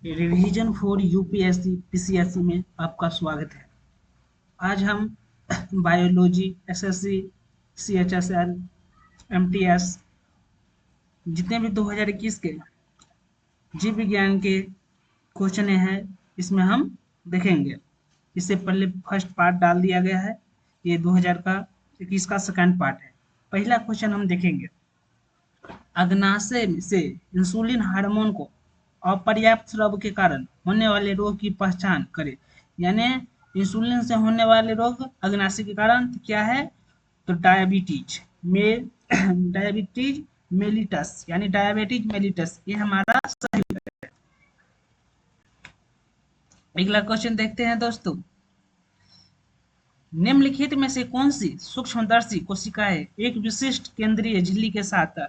Revision for UPSC PCSC में आपका स्वागत है। आज हम बायोलॉजी, एसएससी, सीएचएसएल, एमटीएस जितने भी 2021 के जीव विज्ञान के क्वेश्चन हैं इसमें हम देखेंगे। इससे पहले फर्स्ट पार्ट डाल दिया गया है, ये 2021 का सेकंड पार्ट है। पहला क्वेश्चन हम देखेंगे, अग्नाशय से इंसुलिन हार्मोन को अपर्याप्त स्राव के कारण होने वाले रोग की पहचान करें। यानी इंसुलिन से होने वाले रोग अग्नाशय के कारण क्या है, तो डायबिटीज में डायबिटीज मेलिटस यानी डायबिटीज मेलिटस, ये हमारा सही है। अगला क्वेश्चन देखते हैं दोस्तों, निम्नलिखित में से कौन सी सूक्ष्मदर्शी कोशिकाएं एक विशिष्ट केंद्रीय झिल्ली के साथ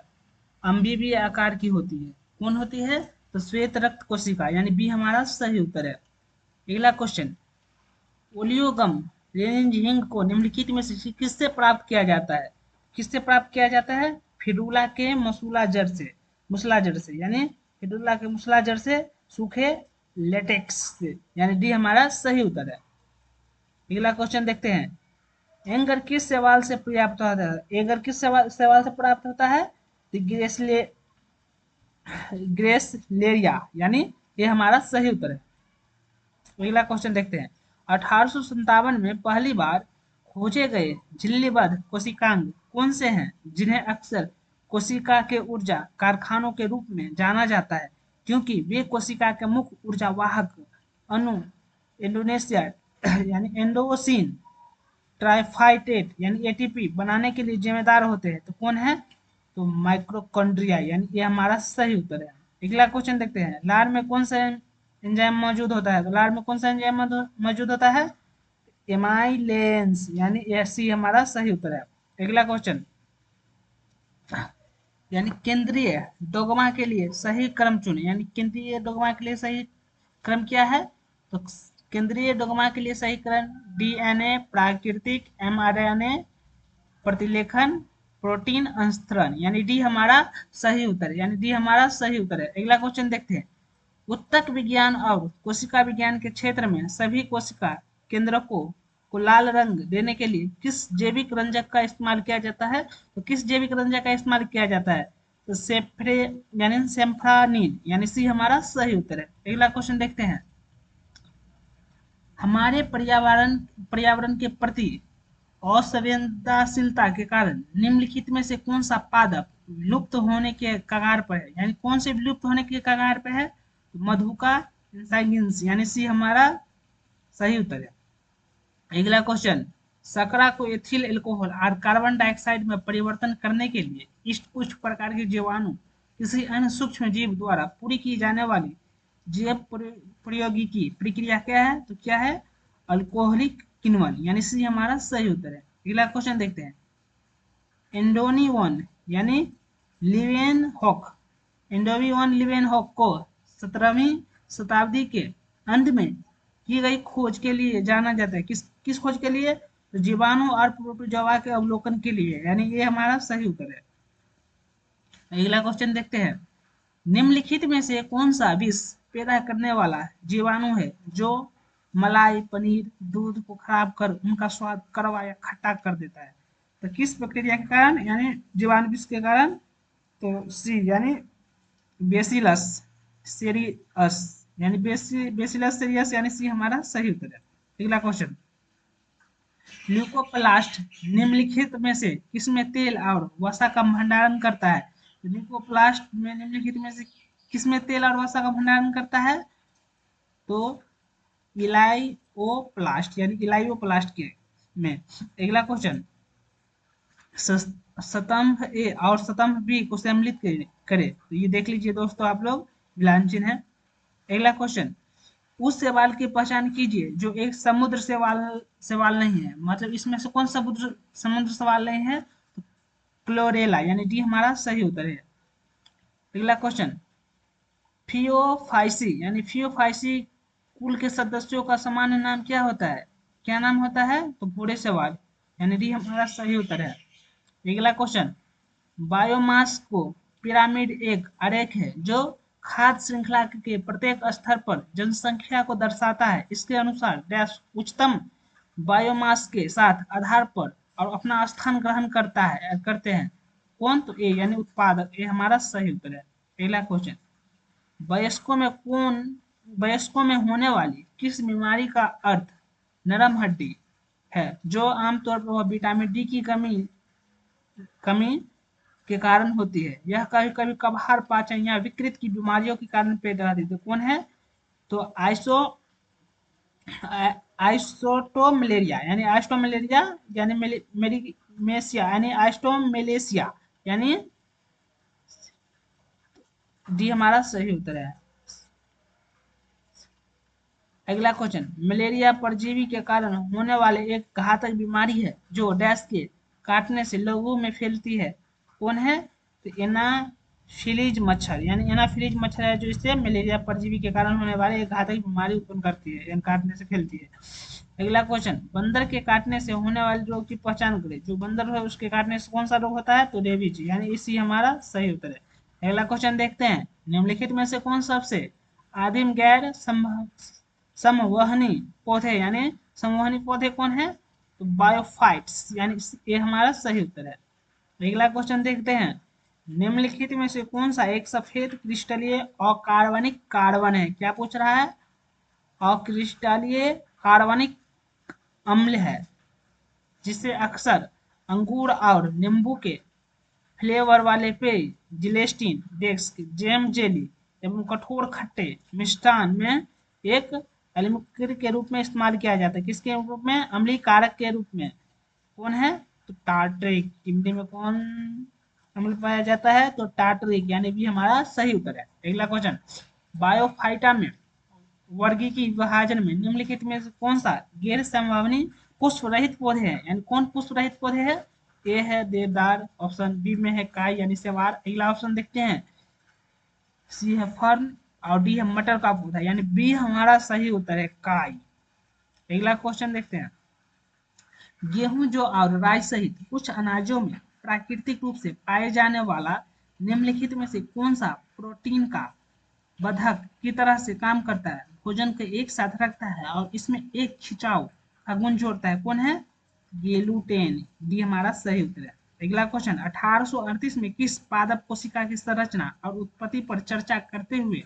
अम्बीबीय आकार की होती है? कौन होती है, तो श्वेत रक्त कोशिका यानी बी हमारा सही उत्तर है। अगला क्वेश्चन, ओलियोगम रेनिंग को निम्नलिखित में से किससे प्राप्त किया जाता है? किससे प्राप्त किया जाता है? फिडुला के मुसला जड़ से यानी फिडुला के मुसला जड़ से, सूखे लेटेक्स से, यानी डी हमारा सही उत्तर है। अगला क्वेश्चन देखते हैं, एंगर किस सवाल से प्राप्त होता है? एंगर किस सवाल से प्राप्त होता है? तो ग्रेसलेरिया यानी ये हमारा सही उत्तर है। अगला क्वेश्चन देखते हैं, 1857 में पहली बार खोजे गए झिल्लीबद्ध कोशिकांग कौन से हैं जिन्हें अक्सर कोशिका के ऊर्जा कारखानों के रूप में जाना जाता है, क्योंकि वे कोशिका के मुख्य ऊर्जा वाहक अणु इंडोनेशिया यानी एंडोसिन ट्राइफाइटेट यानी एटीपी बनाने के लिए जिम्मेदार होते हैं? तो कौन है, तो माइक्रोकॉन्ड्रिया यानी ये हमारा सही उत्तर है। अगला क्वेश्चन देखते हैं, लार में कौन सा एंजाइम मौजूद होता है? तो लार में कौन सा एंजाइम मौजूद होता है? एमाइलेंस यानी ये सी हमारा सही उत्तर है। अगला क्वेश्चन, यानी केंद्रीय डोगमा के लिए सही क्रम चुने। यानी केंद्रीय डोगमा के लिए सही क्रम क्या है, तो केंद्रीय डोगमा के लिए सही क्रम डीएनए प्राकृतिक, एमआरएनए प्रतिलेखन, प्रोटीन अंतरण, यानी डी हमारा सही उत्तर है। यानी डी हमारा सही उत्तर है। अगला क्वेश्चन देखते हैं, उत्तक विज्ञान और कोशिका विज्ञान के क्षेत्र में सभी कोशिका केंद्रकों को लाल रंग देने के लिए किस जैविक रंजक का इस्तेमाल किया जाता है? तो किस जैविक रंजक का इस्तेमाल किया जाता है, तो सेफ्रे यानी सेम्फ्रानिन, यानी सी हमारा सही उत्तर है। अगला क्वेश्चन देखते हैं, हमारे पर्यावरण पर्यावरण के प्रति असंवेदनशीलता के कारण निम्नलिखित में से कौन सा पादप लुप्त होने के कगार पर है? यानी कौन से विलुप्त होने के कगार पर है, तो मधुका इंसाइगिन्स, यानी सी हमारा सही उत्तर है। अगला क्वेश्चन, शकरा को एथिल एल्कोहल और कार्बन डाइऑक्साइड में परिवर्तन करने के लिए इस कुछ प्रकार के जीवाणु किसी अन्य सूक्ष्म जीव द्वारा पूरी की जाने वाली जैव प्रौद्योगिकी प्रक्रिया क्या है, तो क्या है, अल्कोहलिक किण्वन, यानी सी हमारा सही उत्तर है। अगला क्वेश्चन देखते हैं, एंडोनी वन यानी लिवेनहॉक एंडोवी वन लिवेनहॉक को 17वीं शताब्दी के अंत में की गई खोज के लिए जाना जाता है। किस किस खोज के लिए, तो जीवाणु और प्रोटोजोआ के अवलोकन के लिए, यानी ये हमारा सही उत्तर है। अगला क्वेश्चन देखते हैं, निम्नलिखित में से कौन सा विष पैदा करने वाला जीवाणु है जो मलाई, पनीर, दूध को खराब कर उनका स्वाद कड़वा या खट्टा कर देता है? तो किस प्रक्रिया के कारण, यानी जीवाणु विष के कारण, तो सी यानी बेसिलस सेरियस, यानी बेसिलस सेरियस, यानी सी हमारा सही उत्तर है। अगला क्वेश्चन, ल्यूकोप्लास्ट निम्नलिखित में से किसमें तेल और वसा का भंडारण करता है? तो ल्यूकोप्लास्ट में निम्नलिखित में से किसमें तेल और वसा का भंडारण करता है, तो इलाइओप्लास्ट यानी इलाइओप्लास्ट के में। अगला क्वेश्चन, स्तंभ ए और स्तंभ बी को सम्मिलित करे, तो ये देख लीजिए दोस्तों आप लोग, मिलान चिन्ह है। अगला क्वेश्चन, उस शैवाल की पहचान कीजिए जो एक समुद्र शैवाल नहीं है। मतलब इसमें से कौन समुद्र शैवाल नहीं है, तो क्लोरेला, यानी डी हमारा सही उत्तर है। अगला क्वेश्चन, फियोफाइसी यानी फियोफाइसी कुल के सदस्यों का सामान्य नाम क्या होता है? क्या नाम होता है, तो बूढ़े शैवाल, यानी डी हमारा सही उत्तर है। अगला क्वेश्चन, बायोमास को पिरामिड एक आरेख है जो खाद्य श्रृंखला के प्रत्येक स्तर पर जनसंख्या को दर्शाता है। इसके अनुसार डैश उच्चतम बायोमास के साथ आधार पर और अपना स्थान ग्रहण करते हैं। कौन? तो ए यानी उत्पादक, ये हमारा सही उत्तर है। अगला क्वेश्चन, वयस्कों में होने वाली किस बीमारी का अर्थ नरम हड्डी है, जो आमतौर पर वह विटामिन डी की कमी के कारण होती है। यह कभी कभी कभार, पाचन या विकृत की बीमारियों के कारण पैदा होती है। तो कौन है? तो आइस्टोमलेरिया यानी मेरीमेसिया यानी आइस्टोमेलेसिया यानी डी हमारा सही उत्तर है। अगला क्वेश्चन, मलेरिया परजीवी के कारण होने वाले एक घातक बीमारी है जो डैश के काटने से लोगों में फैलती है। कौन है? तो एनाफिलीज मच्छर यानी एनाफिलीज मच्छर है जो इससे मलेरिया परजीवी के कारण होने वाले एक घातक बीमारी उत्पन्न करती है, यानी काटने से फैलती है। अगला क्वेश्चन, बंदर के काटने से होने वाले रोग की पहचान करें। जो बंदर है उसके काटने से कौन सा रोग होता है? तो रेबीज यानी इसी हमारा सही उत्तर है। अगला क्वेश्चन देखते हैं, निम्नलिखित में से कौन सबसे आदिम गैर समवहनी पौधे यानी समवहनी पौधे कौन है? तो बायोफाइट्स यानी ये हमारा सही उत्तर है। अगला क्वेश्चन देखते हैं, निम्नलिखित में से कौन सा एक सफेद क्रिस्टलीय अकार्बनिक कार्बन है? क्या पूछ रहा है? अक्रिस्टलीय कार्बनिक अम्ल है जिसे अक्सर अंगूर और नींबू के फ्लेवर वाले पेय, जिलेस्टीन, डेस्क, जेम जेली एवं कठोर खट्टे मिष्टान में एक एल्मिक्रिक के रूप में इस्तेमाल किया जाता है। किसके रूप में? अम्लीय कारक के रूप में। कौन है? तो टार्टरिक। इमली में कौन अम्ल पाया जाता है? तो टार्टरिक यानी भी हमारा सही उत्तर है। अगला क्वेश्चन, बायोफाइटा में वर्गीकी विभाजन में निम्नलिखित में से कौन सा गैर समवहनी पुष्प रहित पौधे हैं? यानी कौन पुष्प रहित पौधे हैं? ए है देवदार, ऑप्शन बी में है काई यानी सेवार। अगला ऑप्शन देखते हैं, सी है फर्न और डी है मटर का पौधा यानी बी हमारा सही उत्तर है काई। अगला क्वेश्चन देखते हैं, गेहूं जौ और राई सहित कुछ अनाजों में प्राकृतिक रूप से पाए जाने वाला निम्नलिखित में से कौन सा प्रोटीन का बंधक की तरह से काम करता है, भोजन को एक साथ रखता है और इसमें एक खिंचाव का गुण जोड़ता है? कौन है? ग्लूटेन। डी हमारा सही उत्तर है। अगला क्वेश्चन, 1838 में किस पादप कोशिका की संरचना और उत्पत्ति पर चर्चा करते हुए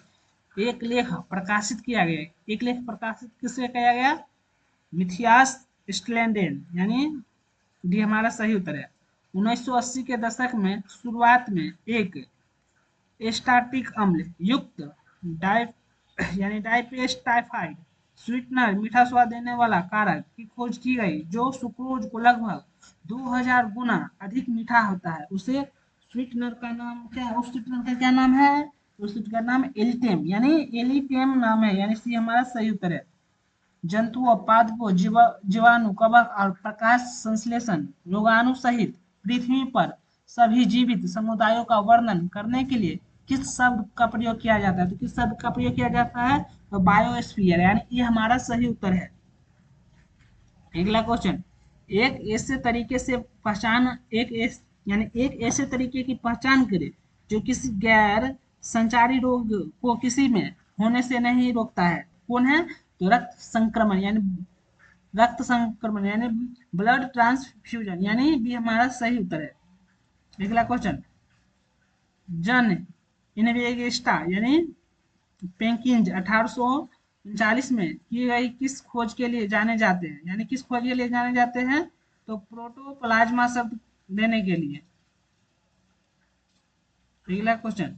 एक लेख प्रकाशित किया गया? एक लेख प्रकाशित किससे किया गया? मिथियास स्टैंडेन यानी डी हमारा सही उत्तर है। 1980 के दशक में शुरुआत में एक एस्टार्टिक अम्ल युक्त डाइपेस्ट टाइफाइड स्वीटनर मीठा स्वाद देने वाला कारक की खोज की गई जो सुक्रोज को लगभग 2000 गुना अधिक मीठा होता है। उसे स्वीटनर का नाम क्या है? उस स्वीटनर का क्या नाम है? उस स्वीटनर का नाम एलिटेम यानी एलिटेम नाम है यानी सी हमारा सही उत्तर है। जंतुओं, पादपों, जीवाणु, कवक और प्रकाश संश्लेषण रोगाणु सहित पृथ्वी पर सभी जीवित समुदायों का वर्णन करने के लिए किस शब्द का प्रयोग किया जाता है? तो किस शब्द का प्रयोग किया जाता है? तो बायोस्फीयर यानी ये हमारा सही उत्तर है। अगला क्वेश्चन, एक ऐसे तरीके की पहचान करें जो किसी गैर संचारी रोग को किसी में होने से नहीं रोकता है। कौन है? तो रक्त संक्रमण यानी ब्लड ट्रांसफ्यूजन यानी भी हमारा सही उत्तर है। अगला क्वेश्चन, जन इनवेगेस्टा यानी पेकिंग 1839 में की गई किस खोज के लिए जाने जाते हैं? यानी किस खोज के लिए जाने जाते हैं? तो प्रोटोप्लाज्मा शब्द देने के लिए। अगला क्वेश्चन,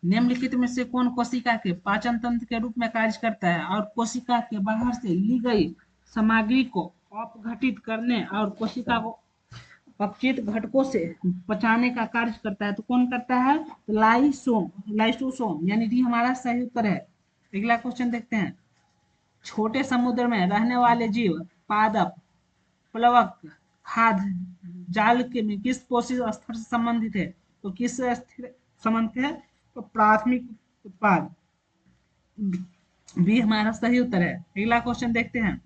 निम्नलिखित में से कौन कोशिका के पाचन तंत्र के रूप में कार्य करता है और कोशिका के बाहर से ली गई सामग्री को अपघटित करने और कोशिका को अपचित घटकों से पचाने का कार्य करता है? तो कौन करता है? तो लाइसोसोम यानी डी हमारा सही उत्तर है। अगला क्वेश्चन देखते हैं, छोटे समुद्र में रहने वाले जीव पादप, प्लवक, खाद्य जाल के में किस पोषक स्तर से संबंधित है? तो किस स्थिर संबंधित है? तो प्राथमिक उत्पाद भी हमारा सही उत्तर है। अगला क्वेश्चन देखते हैं,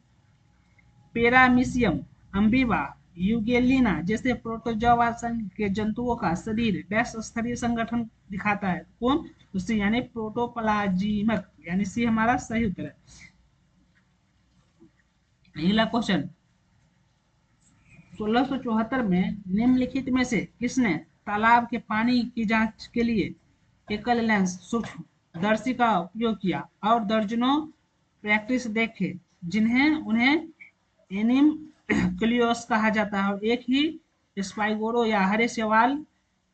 पेरामीशियम अम्बीवा यूगेलिना जैसे प्रोटोजोआ संघ के जंतुओं का शरीर डैश स्तरीय संगठन दिखाता है। कौन? तो सी यानी प्रोटोप्लाज्मिक, यानी सी हमारा सही उत्तर है। अगला क्वेश्चन, 1674 में निम्नलिखित में से किसने तालाब के पानी की जांच के लिए एकल लेंस सूक्ष्म दर्शी का उपयोग किया और दर्जनों प्रैक्टिस देखे जिन्हें उन्हें एनिम क्लियोस कहा जाता है, और एक ही स्पाइगोरो या हरे सवाल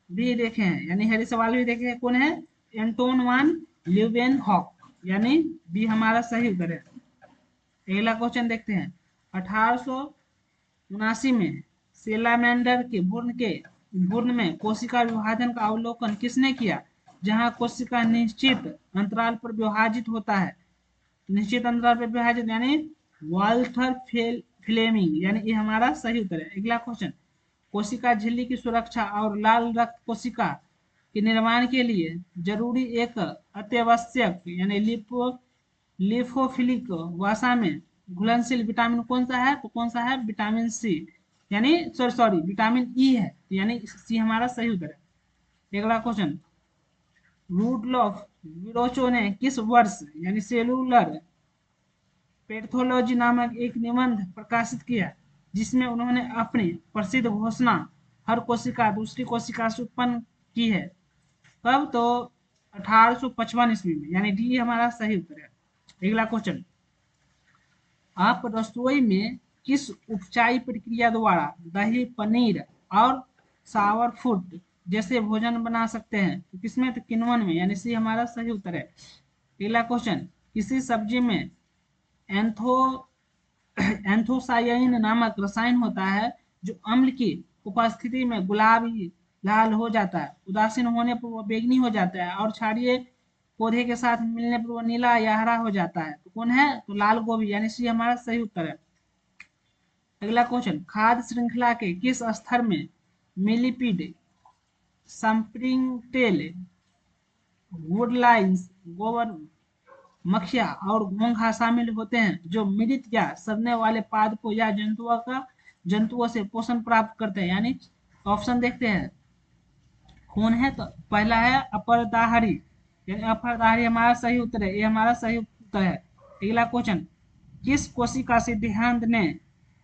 भी देखे हैं, यानी हरे सवाल भी देखे हैं। कौन है? एंटोन वान ल्यूवेनहॉक, यानी बी हमारा सही उत्तर है। अगला क्वेश्चन देखते हैं, 1879 में सेलामेंडर के भ्रूण में कोशिका विभाजन का अवलोकन किसने किया? जहां कोशिका निश्चित अंतराल पर विभाजित होता है, निश्चित अंतराल पर विभाजित, यानी वाल्थर फ्लेमिंग, यानी ये हमारा सही उत्तर है। अगला क्वेश्चन, कोशिका झिल्ली की सुरक्षा और लाल रक्त कोशिका के निर्माण के लिए जरूरी एक अत्यावश्यक यानी लिपोफिलिक वसा में घुलनशील विटामिन कौन सा है? तो कौन सा है? विटामिन सी, यानी सॉरी विटामिन ई है, यानी सी हमारा सही उत्तर है। अगला क्वेश्चन, रूडलॉफ विरोचो ने किस वर्ष यानी सेलुलर पैथोलॉजी नामक एक निबंध प्रकाशित किया जिसमें उन्होंने अपनी प्रसिद्ध घोषणा हर कोशिका दूसरी कोशिका से उत्पन्न की है? कब? तो 1855 ईस्वी में, यानी डी हमारा सही उत्तर है। अगला क्वेश्चन, आप रसोई में किस उपचाई प्रक्रिया द्वारा दही, पनीर और सावर फूड जैसे भोजन बना सकते हैं? तो किसमें? तो किण्वन में, यानी सी हमारा सही उत्तर है। अगला क्वेश्चन, किसी सब्जी में एंथो एंथोसायानिन नामक रसायन होता है जो अम्ल की उपस्थिति में गुलाबी लाल हो जाता है, उदासीन होने पर वह बैंगनी हो जाता है और क्षारीय पौधे के साथ मिलने पर वह नीला या हरा हो जाता है। तो कौन है? तो लाल गोभी, यानी सी हमारा सही उत्तर है। अगला क्वेश्चन, खाद्य श्रृंखला के किस स्तर में मिलीपीड, संप्रिंगटेल, वुडलाइन्स, गोबर मक्खिया और घोंघा शामिल होते हैं जो मृत या सड़ने वाले पादपों या जंतुओं से पोषण प्राप्त करते हैं? यानी ऑप्शन देखते हैं कौन है? तो पहला है अपरदाहरी, यानी अपरदाहरी हमारा सही उत्तर है, ये हमारा सही उत्तर है। अगला क्वेश्चन, किस कोशिका सिद्धांत ने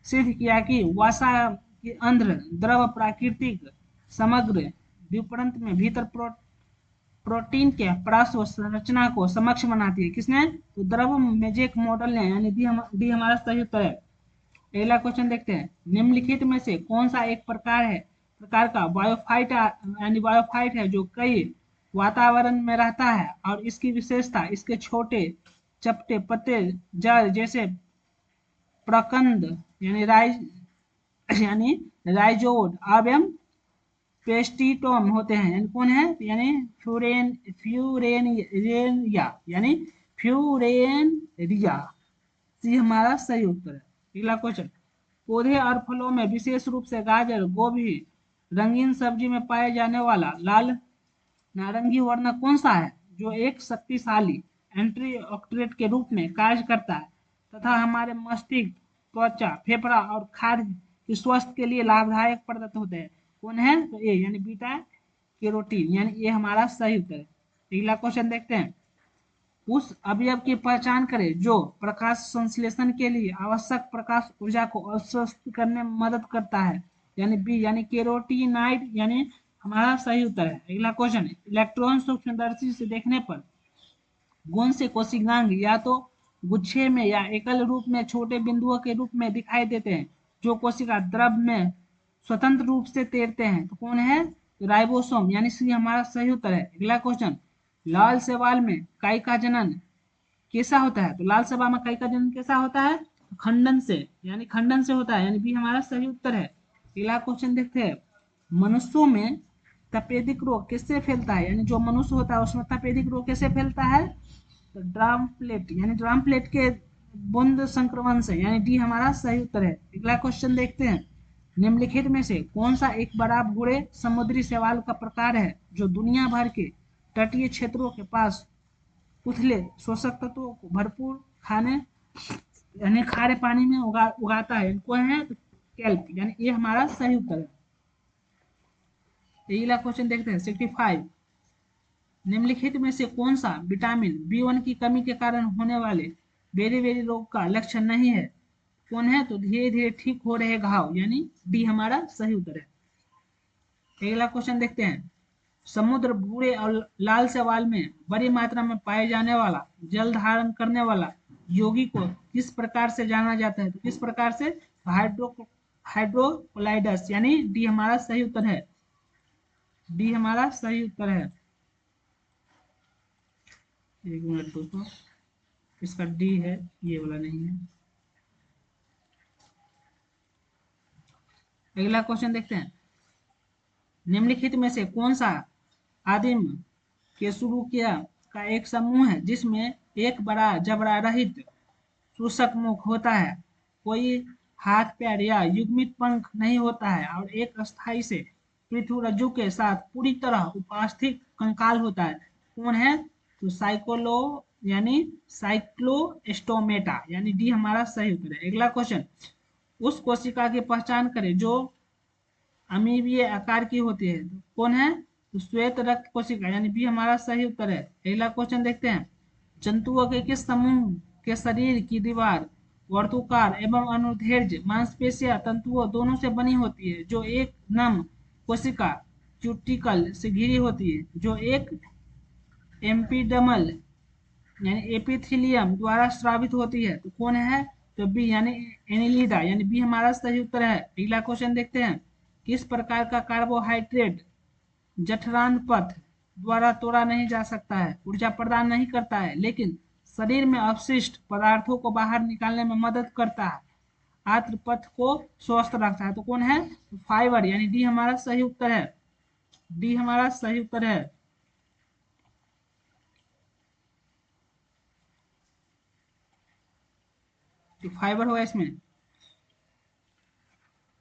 सिद्ध किया कि वसा की अंध्र द्रव प्राकृतिक समग्र विपणन में भीतर प्रोटीन के पराश्व संरचना को समक्ष बनाती है? किसने? तो द्रव मेजेक मॉडल ने, यानी डी हमारा सही उत्तर है। अगला क्वेश्चन देखते हैं, निम्नलिखित में से कौन सा एक प्रकार का बायोफाइट यानी बायोफाइट है जो कई वातावरण में रहता है और इसकी विशेषता इसके छोटे चपटे पत्ते जड़ जैसे प्रकंद यानी राइजोड एवं पेस्टिटोम होते हैं? यानी कौन है? यानी फ्यूरेनिया, यानी फ्यूरेनरिया, सी हमारा सही उत्तर है। अगला क्वेश्चन, पौधे और फलों में विशेष रूप से गाजर, गोभी, रंगीन सब्जी में पाए जाने वाला लाल नारंगी वर्ण कौन सा है जो एक शक्तिशाली एंटीऑक्सीडेंट के रूप में कार्य करता है तथा हमारे मस्तिष्क, त्वचा, फेफड़ा और खाद्य की स्वास्थ्य के लिए लाभदायक पदार्थ होते हैं? कौन है? तो ए यानी बीटा कैरोटीन, यानी ये हमारा सही उत्तर है। अगला क्वेश्चन देखते हैं, उस अवयव की पहचान करें जो प्रकाश संश्लेषण के लिए आवश्यक प्रकाश ऊर्जा को अवशोषित करने में मदद करता है? यानी बी यानी कैरोटीनाइड, यानी हमारा सही उत्तर है। अगला क्वेश्चन, इलेक्ट्रॉन सूक्ष्मदर्शी से देखने पर कौन से कोशिकांग या तो गुच्छे में या एकल रूप में छोटे बिंदुओं के रूप में दिखाई देते हैं जो कोशिका द्रव में स्वतंत्र रूप से तैरते हैं? तो कौन है? तो राइबोसोम, यानी सी हमारा सही उत्तर है। अगला क्वेश्चन, लाल शैवाल में काई का जनन कैसा होता है? तो लाल शैवाल में काई का जनन कैसा होता है? खंडन से, यानी खंडन से होता है, यानी बी हमारा सही उत्तर है। अगला क्वेश्चन देखते हैं, मनुष्यों में तपेदिक रोग किससे फैलता है? यानी जो मनुष्य होता है उसमें तपेदिक रोग कैसे फैलता है? तो ड्राम प्लेट, यानी ड्राम प्लेट के बूंद संक्रमण से, यानी डी हमारा सही उत्तर है। अगला क्वेश्चन देखते हैं, निम्नलिखित में से कौन सा एक बड़ा भूरे समुद्री शैवाल का प्रकार है जो दुनिया भर के तटीय क्षेत्रों के पास उथले पोषक तत्वों को भरपूर खाने यानी खारे पानी में उगाता है? कौन है? स्कैल्प, यानी ये हमारा सही उत्तर है। अगला क्वेश्चन देखते हैं 65। निम्नलिखित में से कौन सा विटामिन बी1 की कमी के कारण होने वाले बेरी बेरी रोग का लक्षण नहीं है? कौन है? तो धीरे धीरे ठीक हो रहे घाव, यानी डी हमारा सही उत्तर है। अगला क्वेश्चन देखते हैं, समुद्र भूरे और लाल शैवाल में बड़ी मात्रा में पाए जाने वाला जल धारण करने वाला योगी को किस प्रकार से जाना जाता है? तो किस प्रकार से? हाइड्रोकोलाइडस, यानी डी हमारा सही उत्तर है। डी हमारा सही उत्तर है। एक मिनट दोस्तों, इसका डी है, ये वाला नहीं है। अगला क्वेश्चन देखते हैं, निम्नलिखित में से कौन सा आदिम के शुरू किया का एक समूह है जिसमें एक बड़ा जबड़ा रहित शूषक मुख होता है, कोई हाथ पैर या युग्मित पंख नहीं होता है और एक अस्थाई से पृथ्वी के साथ पूरी तरह उपस्थित कंकाल होता है? कौन है? तो साइकोलो यानी साइक्लोस्टोमेटा, यानी डी हमारा सही उत्तर है। अगला क्वेश्चन, उस कोशिका की पहचान करें जो अमीबीय आकार की होती है, तो कौन है? तो श्वेत रक्त कोशिका, यानी बी हमारा सही उत्तर है। अगला क्वेश्चन देखते हैं, जंतुओं के किस समूह के शरीर की दीवार वर्तुकार एवं अनुदैर्ध्य मांसपेशियां तंतुओं दोनों से बनी होती है, जो एक नम कोशिका क्यूटिकल से घिरी होती है, जो एक एम्पिडर्मल यानी एपिथेलियम द्वारा स्रावित होती है? तो कौन है? तो बी यानी एनिलिडा, यानी बी हमारा सही उत्तर है। अगला क्वेश्चन देखते हैं, किस प्रकार का कार्बोहाइड्रेट जठरांत पथ द्वारा तोड़ा नहीं जा सकता है, ऊर्जा प्रदान नहीं करता है, लेकिन शरीर में अवशिष्ट पदार्थों को बाहर निकालने में मदद करता है, आत्र पथ को स्वस्थ रखता है? तो कौन है? फाइबर, यानी डी हमारा सही उत्तर है। डी हमारा सही उत्तर है। तो फाइबर होगा इसमें।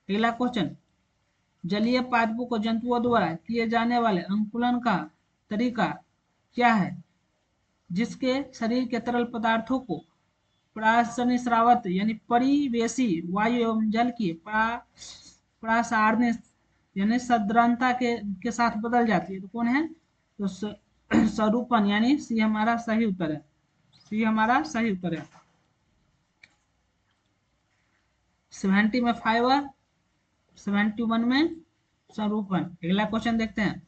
अगला क्वेश्चन, जलीय पादपों को जंतुओं द्वारा किए जाने वाले अंकुलन का तरीका क्या है जिसके शरीर के तरल पदार्थों को प्रासनिस्रावत यानी परिवेशी वायु एवं जल की प्रासारने यानी सद्रनता के साथ बदल जाती है? तो कौन है? तो स्वरूपन, यानी सी हमारा सही उत्तर है। सी हमारा सही उत्तर है। 70 में फाइबर, 71 में स्वरूपन। अगला क्वेश्चन देखते हैं,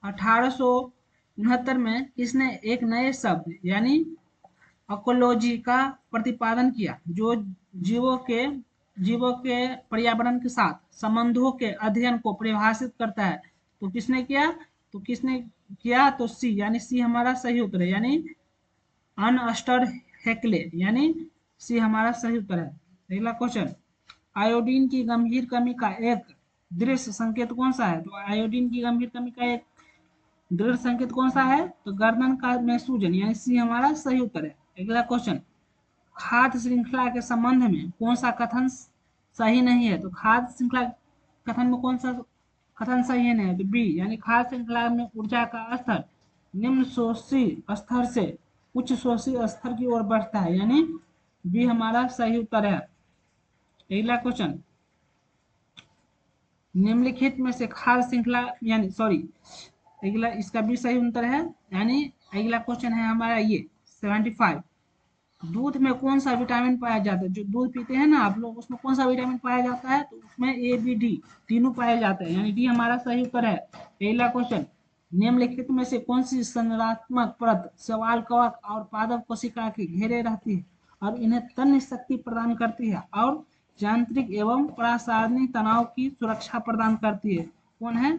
1869 में किसने एक नए शब्द यानी अकोलॉजी का प्रतिपादन किया जो जीवों के पर्यावरण के साथ संबंधों के अध्ययन को परिभाषित करता है? तो किसने किया? तो किसने किया? तो सी, यानी सी हमारा सही उत्तर है, यानी अनस्टर्ड हेक्ले, यानी सी हमारा सही उत्तर है। अगला क्वेश्चन, आयोडीन की गंभीर कमी का एक दृश्य संकेत कौन सा है? तो आयोडीन की गंभीर कमी का एक दृढ़ संकेत कौन सा है? तो गर्दन का में सूजन, यानी सी हमारा सही उत्तर है। अगला क्वेश्चन, खाद्य श्रृंखला के संबंध में कौन सा कथन सही नहीं है? तो खाद्य श्रृंखला कथन में कौन सा कथन सही है? नहीं, तो बी, यानी खाद्य श्रृंखला में ऊर्जा का स्तर निम्न शोषी स्तर से उच्च शोषी स्तर की ओर बढ़ता है, यानी बी हमारा सही उत्तर है। अगला क्वेश्चन, निम्नलिखित में से खाद्य श्रृंखला यानी सॉरी अगला इसका भी सही उत्तर है, यानी अगला क्वेश्चन है हमारा ये 75, दूध में कौन सा विटामिन पाया जाता है? जो दूध पीते हैं ना आप लोग, उसमें कौन सा विटामिन पाया जाता है? तो उसमें ए बी डी तीनों पाए जाते हैं, यानी डी हमारा सही उत्तर है। पहला क्वेश्चन, निम्नलिखित में से कौन सी संरचनात्मक परत शैवाल कवक और पादप कोशिका के घेरे रहती है और इन्हें तन्य शक्ति प्रदान करती है और यांत्रिक एवं प्रसारणी तनाव की सुरक्षा प्रदान करती है? कौन है?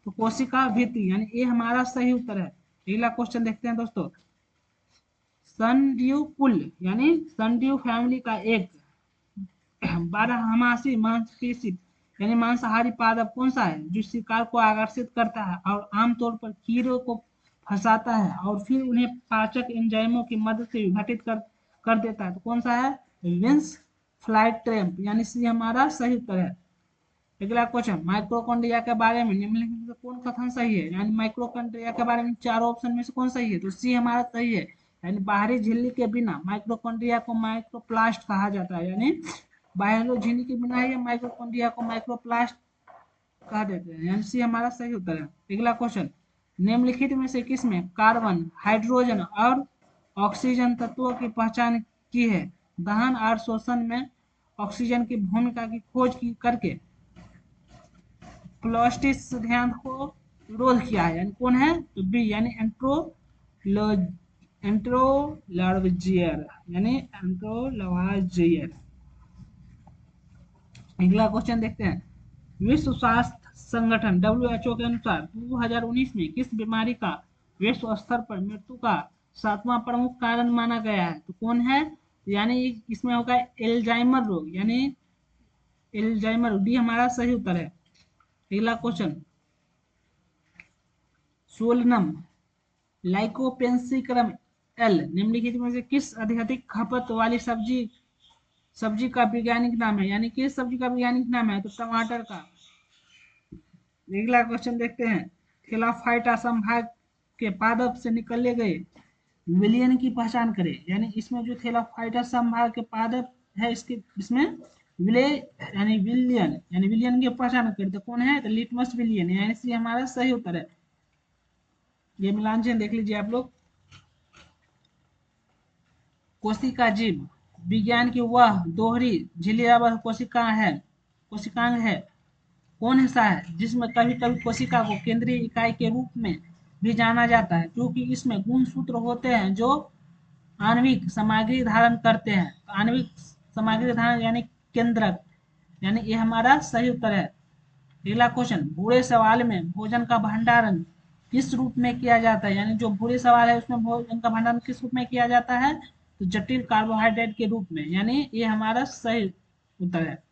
तो कोशिका भित्ति, यानी ये हमारा सही उत्तर है। अगला क्वेश्चन देखते हैं दोस्तों, सनड्यू कुल यानी सनड्यू फैमिली का एक बारहमासी मांसपेशी यानी मांसाहारी पादप कौन सा है जो शिकार को आकर्षित करता है और आमतौर पर कीड़ों को फंसाता है और फिर उन्हें पाचक एंजाइमों की मदद से विघटित कर देता है? तो कौन सा है? विंस फ्लाइट ट्रैप, यानी सी हमारा सही उत्तर है। अगला क्वेश्चन, माइक्रोकॉन्ड्रिया के बारे में निम्नलिखित में कौन कथन सही है? यानी माइक्रोकॉन्ड्रिया के बारे में चारों ऑप्शन में से कौन सही है? तो सी हमारा सही है, यानी बाहरी झिल्ली के बिना माइक्रोकॉन्ड्रिया को माइक्रोप्लास्ट कहा जाता है, यानी बायोलोजिनी के बिना ही माइक्रोकॉन्ड्रिया को माइक्रोप्लास्ट कह देते हैं, यानी सी हमारा सही उत्तर है। अगला क्वेश्चन, निम्नलिखित में से किसमें कार्बन, हाइड्रोजन और ऑक्सीजन तत्वों की पहचान की है? दहन और शोषण में ऑक्सीजन की भूमिका की खोज की करके प्लॉस्टिक सिद्धांत को विरोध किया है, यानी कौन है? तो बी यानी एंट्रोलार्वियर, यानी एंट्रोलार्वियर। अगला क्वेश्चन देखते हैं, विश्व स्वास्थ्य संगठन WHO के अनुसार 2019 में किस बीमारी का विश्व स्तर पर मृत्यु का 7वां प्रमुख कारण माना गया है? तो कौन है? यानी इसमें होगा एल्जाइमर रोग, यानी एल्जाइमर, डी हमारा सही उत्तर है। अगला क्वेश्चन, सोलनम लाइकोपेंसिक्रम एल निम्नलिखित में से किस अत्यधिक खपत वाली सब्जी का वैज्ञानिक नाम है? यानी किस सब्जी का वैज्ञानिक नाम है? तो टमाटर का। अगला क्वेश्चन देखते हैं, थेलाफाइटा संभाग के पादप से निकले गए विलियन की पहचान करें। यानी इसमें जो थेलाफाइटा संभाग के पादप है, इसमें विले यानी विलियन की पहचान करें तो कौन है? तो लिटमस विलियन, यानी सी हमारा सही उत्तर है। ये मिलान चिन्ह देख लीजिए आप लोग। कोशिका जीव विज्ञान की वह दोहरी झिल्लियावह कोशिकांग है, कौन हिस्सा है जिसमें कभी कभी कोशिका को केंद्रीय इकाई के रूप में भी जाना जाता है, क्योंकि इसमें गुणसूत्र होते हैं जो आणविक सामग्री धारण करते हैं। आणविक सामग्री धारण यानी केंद्रक, यानी ये हमारा सही उत्तर है। अगला क्वेश्चन, बूढ़े सवाल में भोजन का भंडारण किस रूप में किया जाता है? यानी जो बूढ़े सवाल है उसमें भोजन का भंडारण किस रूप में किया जाता है? तो जटिल कार्बोहाइड्रेट के रूप में, यानी ये हमारा सही उत्तर है।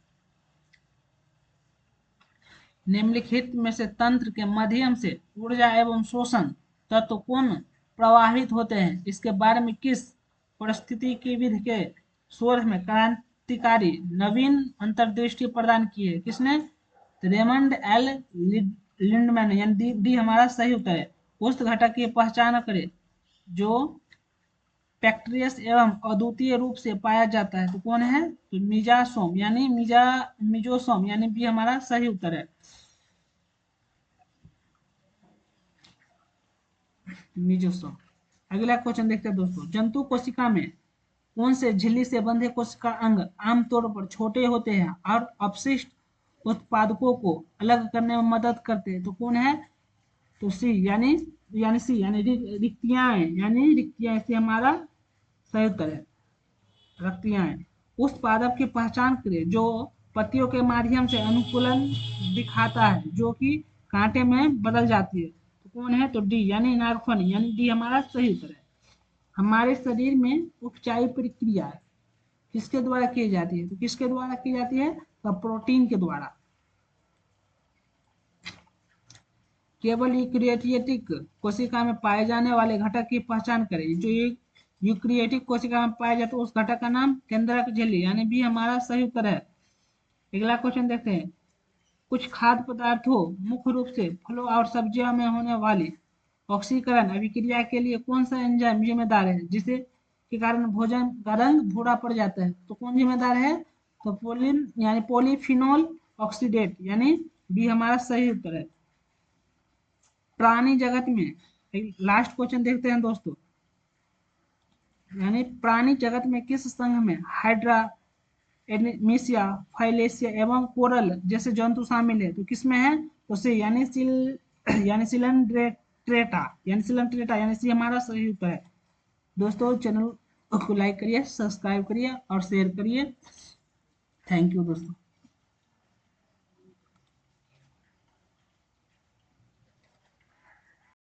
निम्नलिखित में से तंत्र के माध्यम से ऊर्जा एवं शोषण तत्व कौन प्रवाहित होते हैं? इसके बारे में किस पारिस्थितिकीविद के शोध में क्रांतिकारी नवीन अंतर्दृष्टि प्रदान की है? किसने? रेमंड एल लिंडमैन, यानी डी हमारा सही उत्तर है। उस घटक की पहचान करें जो बैक्टीरियस एवं अद्वितीय रूप से पाया जाता है, तो कौन है? तो मिजासोम, यानी मिजोसोम, यानी बी हमारा सही उत्तर है। मिजोसोम। अगला क्वेश्चन देखते हैं दोस्तों, जंतु कोशिका में कौन से झिल्ली से बंधे कोशिका अंग आमतौर पर छोटे होते हैं और अपशिष्ट उत्पादकों को अलग करने में मदद करते हैं? तो कौन है? तो सी यानी रिक्तियां, इसे हमारा सही उत्तर है, रिक्तियां। उस पादप की पहचान करें जो पत्तियों के माध्यम से अनुकूलन दिखाता है, जो कि कांटे में बदल जाती है, तो कौन है? तो डी यानी नागफनी, यानी डी हमारा सही उत्तर है। हमारे शरीर में उपचाई प्रक्रिया किसके द्वारा की जाती है? तो किसके द्वारा की जाती है? तो प्रोटीन के द्वारा। केवल यूक्रियोटिक कोशिका में पाए जाने वाले घटक की पहचान करें। जो यूक्रियोटिक कोशिका में पाया जाता है उस घटक का नाम केंद्रक झिल्ली, यानी भी हमारा सही उत्तर है। अगला क्वेश्चन देखते हैं, कुछ खाद्य पदार्थों मुख्य रूप से फलों और सब्जियों में होने वाली ऑक्सीकरण अभिक्रिया के लिए कौन सा एंजाइम जिम्मेदार है, जिसे के कारण भोजन का रंग भूरा पड़ जाता है? तो कौन जिम्मेदार है? तो पॉलीफिनोल ऑक्सीडेट, यानी बी हमारा सही उत्तर है। प्राणी जगत में लास्ट क्वेश्चन देखते हैं दोस्तों, यानी प्राणी जगत में किस संघ में हाइड्रा, एनिमिशिया, फाइलेशिया एवं कोरल जैसे जंतु शामिल है? तो किसमें है? तो सी यानी सिलेंट्रेटा, यानी सी हमारा सही उत्तर है। दोस्तों चैनल को लाइक करिए, सब्सक्राइब करिए और शेयर करिए। थैंक यू दोस्तों।